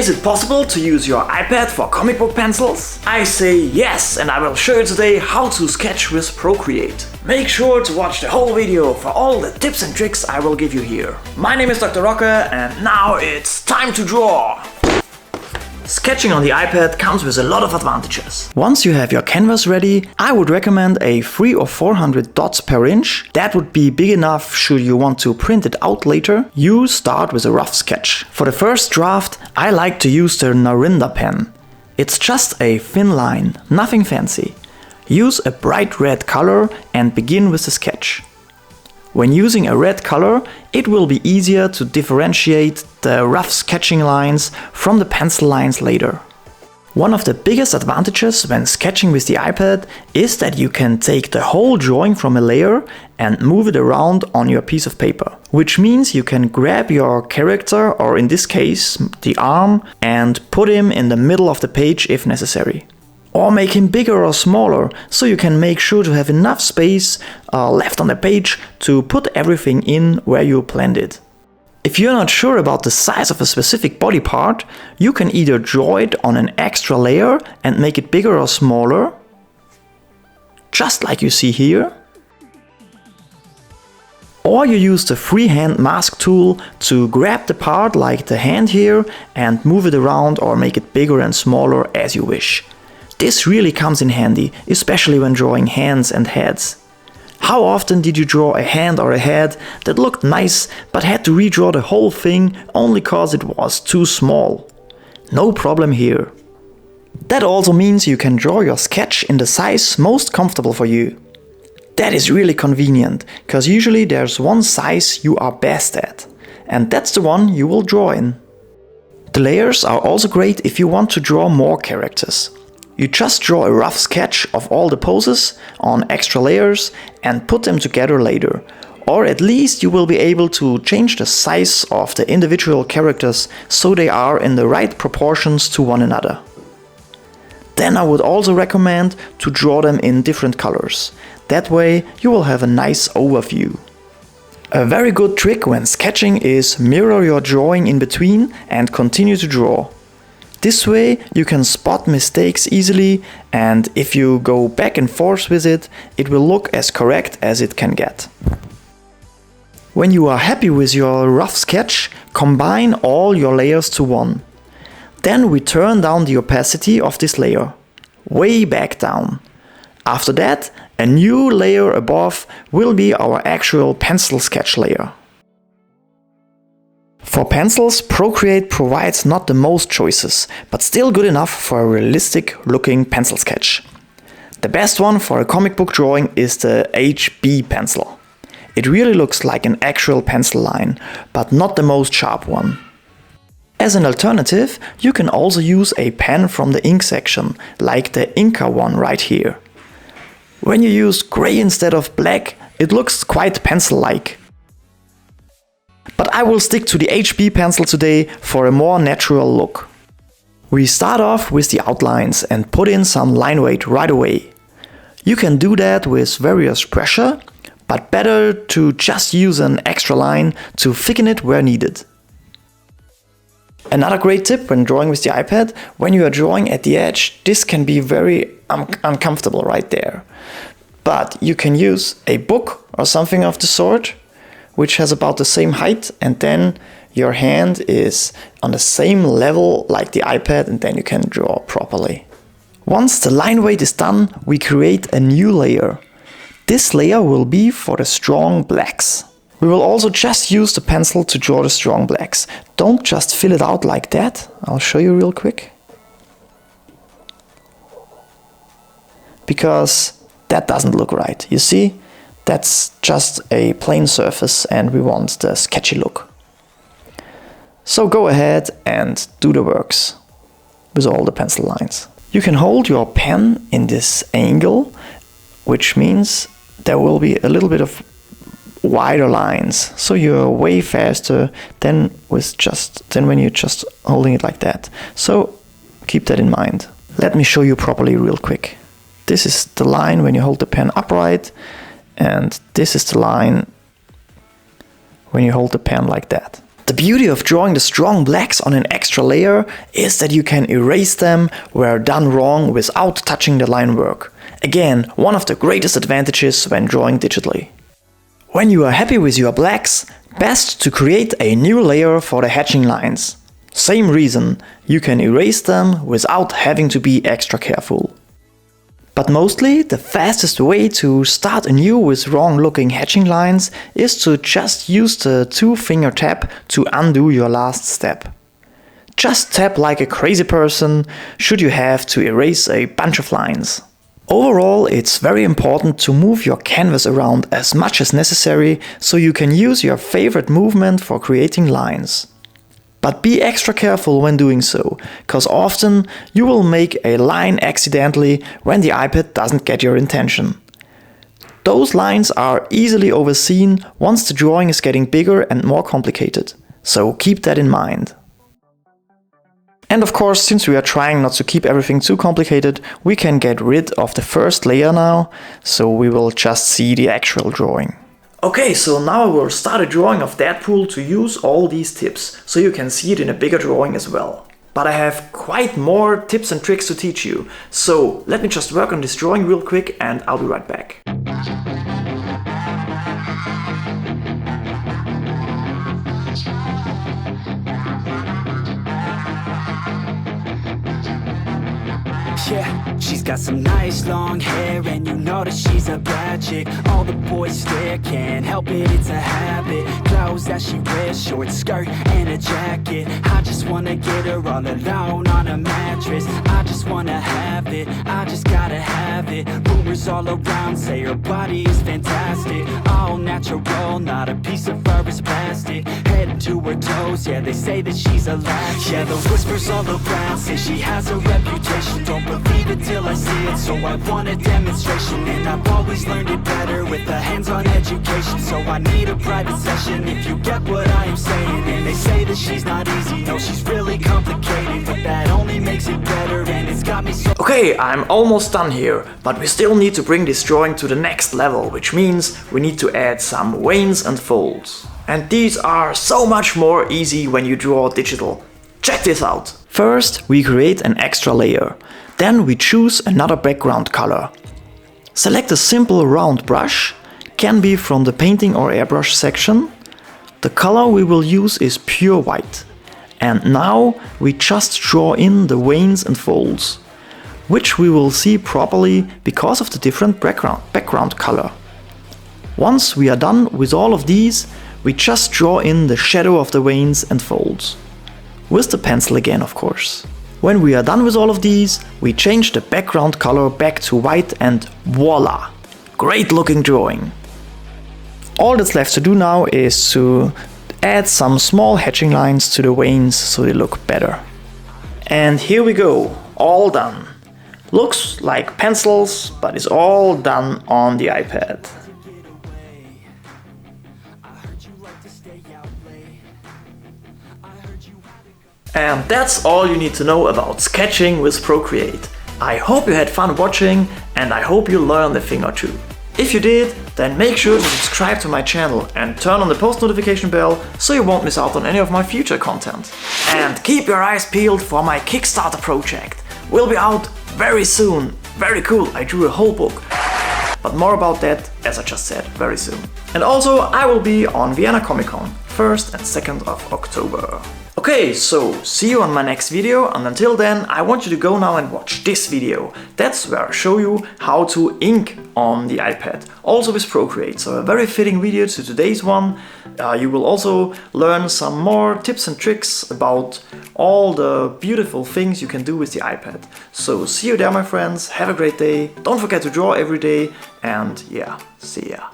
Is it possible to use your iPad for comic book pencils? I say yes, and I will show you today how to sketch with Procreate. Make sure to watch the whole video for all the tips and tricks I will give you here. My name is Dr. Rocker, and now it's time to draw! Sketching on the iPad comes with a lot of advantages. Once you have your canvas ready, I would recommend a 300 or 400 dots per inch. That would be big enough should you want to print it out later. You start with a rough sketch. For the first draft, I like to use the Micron pen. It's just a thin line, nothing fancy. Use a bright red color and begin with the sketch. When using a red color, it will be easier to differentiate the rough sketching lines from the pencil lines later. One of the biggest advantages when sketching with the iPad is that you can take the whole drawing from a layer and move it around on your piece of paper. Which means you can grab your character, or in this case the arm, and put him in the middle of the page if necessary. Or make him bigger or smaller, so you can make sure to have enough space left on the page to put everything in where you planned it. If you're not sure about the size of a specific body part, you can either draw it on an extra layer and make it bigger or smaller, just like you see here. Or you use the freehand mask tool to grab the part like the hand here and move it around or make it bigger and smaller as you wish. This really comes in handy, especially when drawing hands and heads. How often did you draw a hand or a head that looked nice but had to redraw the whole thing only cause it was too small? No problem here. That also means you can draw your sketch in the size most comfortable for you. That is really convenient, cause usually there's one size you are best at, and that's the one you will draw in. The layers are also great if you want to draw more characters. You just draw a rough sketch of all the poses on extra layers and put them together later. Or at least you will be able to change the size of the individual characters so they are in the right proportions to one another. Then I would also recommend to draw them in different colors. That way you will have a nice overview. A very good trick when sketching is mirror your drawing in between and continue to draw. This way you can spot mistakes easily, and if you go back and forth with it, it will look as correct as it can get. When you are happy with your rough sketch, combine all your layers to one. Then we turn down the opacity of this layer, way back down. After that, a new layer above will be our actual pencil sketch layer. For pencils, Procreate provides not the most choices, but still good enough for a realistic looking pencil sketch. The best one for a comic book drawing is the HB pencil. It really looks like an actual pencil line, but not the most sharp one. As an alternative, you can also use a pen from the ink section, like the Inka one right here. When you use gray instead of black, it looks quite pencil-like. But I will stick to the HB pencil today for a more natural look. We start off with the outlines and put in some line weight right away. You can do that with various pressure, but better to just use an extra line to thicken it where needed. Another great tip when drawing with the iPad, when you are drawing at the edge, this can be very uncomfortable right there. But you can use a book or something of the sort, which has about the same height, and then your hand is on the same level like the iPad, and then you can draw properly. Once the line weight is done, we create a new layer. This layer will be for the strong blacks. We will also just use the pencil to draw the strong blacks. Don't just fill it out like that. I'll show you real quick. Because that doesn't look right. You see? That's just a plain surface and we want the sketchy look. So go ahead and do the works with all the pencil lines. You can hold your pen in this angle, which means there will be a little bit of wider lines. So you're way faster than when you're just holding it like that. So keep that in mind. Let me show you properly real quick. This is the line when you hold the pen upright. And this is the line when you hold the pen like that. The beauty of drawing the strong blacks on an extra layer is that you can erase them where done wrong without touching the line work. Again, one of the greatest advantages when drawing digitally. When you are happy with your blacks, best to create a new layer for the hatching lines. Same reason, you can erase them without having to be extra careful. But mostly, the fastest way to start anew with wrong looking hatching lines is to just use the 2-finger tap to undo your last step. Just tap like a crazy person should you have to erase a bunch of lines. Overall, it's very important to move your canvas around as much as necessary so you can use your favorite movement for creating lines. But be extra careful when doing so, cause often you will make a line accidentally when the iPad doesn't get your intention. Those lines are easily overseen once the drawing is getting bigger and more complicated, so keep that in mind. And of course, since we are trying not to keep everything too complicated, we can get rid of the first layer now, so we will just see the actual drawing. Okay, so now I will start a drawing of Deadpool to use all these tips, so you can see it in a bigger drawing as well. But I have quite more tips and tricks to teach you, so let me just work on this drawing real quick and I'll be right back. Yeah, she's got some nice long hair, and you know that she's a bad chick. All the boys stare, can't help it, it's a habit. Clothes that she wears, short skirt and a jacket. I just wanna get her all alone on a mattress. I just wanna have it, I just gotta have it. Rumors all around say her body is fantastic. All natural, not a piece of fur is plastic. Head to her toes, yeah, they say that she's a latch. Yeah, the whispers all around say she has a reputation. Don't believe it till I see it, so I want a demonstration. And I've always learned it better with a hands-on education. So I need a private session if you get what I am saying. And they say that she's not easy, no, she's really complicated, but that only makes it better, and it's got me so... Okay, I'm almost done here, but we still need to bring this drawing to the next level, which means we need to add some veins and folds. And these are so much more easy when you draw digital. Check this out! First, we create an extra layer. Then we choose another background color. Select a simple round brush, can be from the painting or airbrush section. The color we will use is pure white. And now we just draw in the veins and folds, which we will see properly because of the different background color. Once we are done with all of these, we just draw in the shadow of the veins and folds. With the pencil again, of course. When we are done with all of these, we change the background color back to white and voila! Great looking drawing! All that's left to do now is to add some small hatching lines to the veins so they look better. And here we go, all done. Looks like pencils, but it's all done on the iPad. And that's all you need to know about sketching with Procreate. I hope you had fun watching, and I hope you learned a thing or two. If you did, then make sure to subscribe to my channel and turn on the post notification bell so you won't miss out on any of my future content. And keep your eyes peeled for my Kickstarter project. Will be out very soon. Very cool, I drew a whole book. But more about that, as I just said, very soon. And also, I will be on Vienna Comic Con, 1st and 2nd of October. Okay, so see you on my next video, and until then I want you to go now and watch this video. That's where I show you how to ink on the iPad, also with Procreate, so a very fitting video to today's one. You will also learn some more tips and tricks about all the beautiful things you can do with the iPad. So see you there, my friends, have a great day, don't forget to draw every day, and yeah, see ya.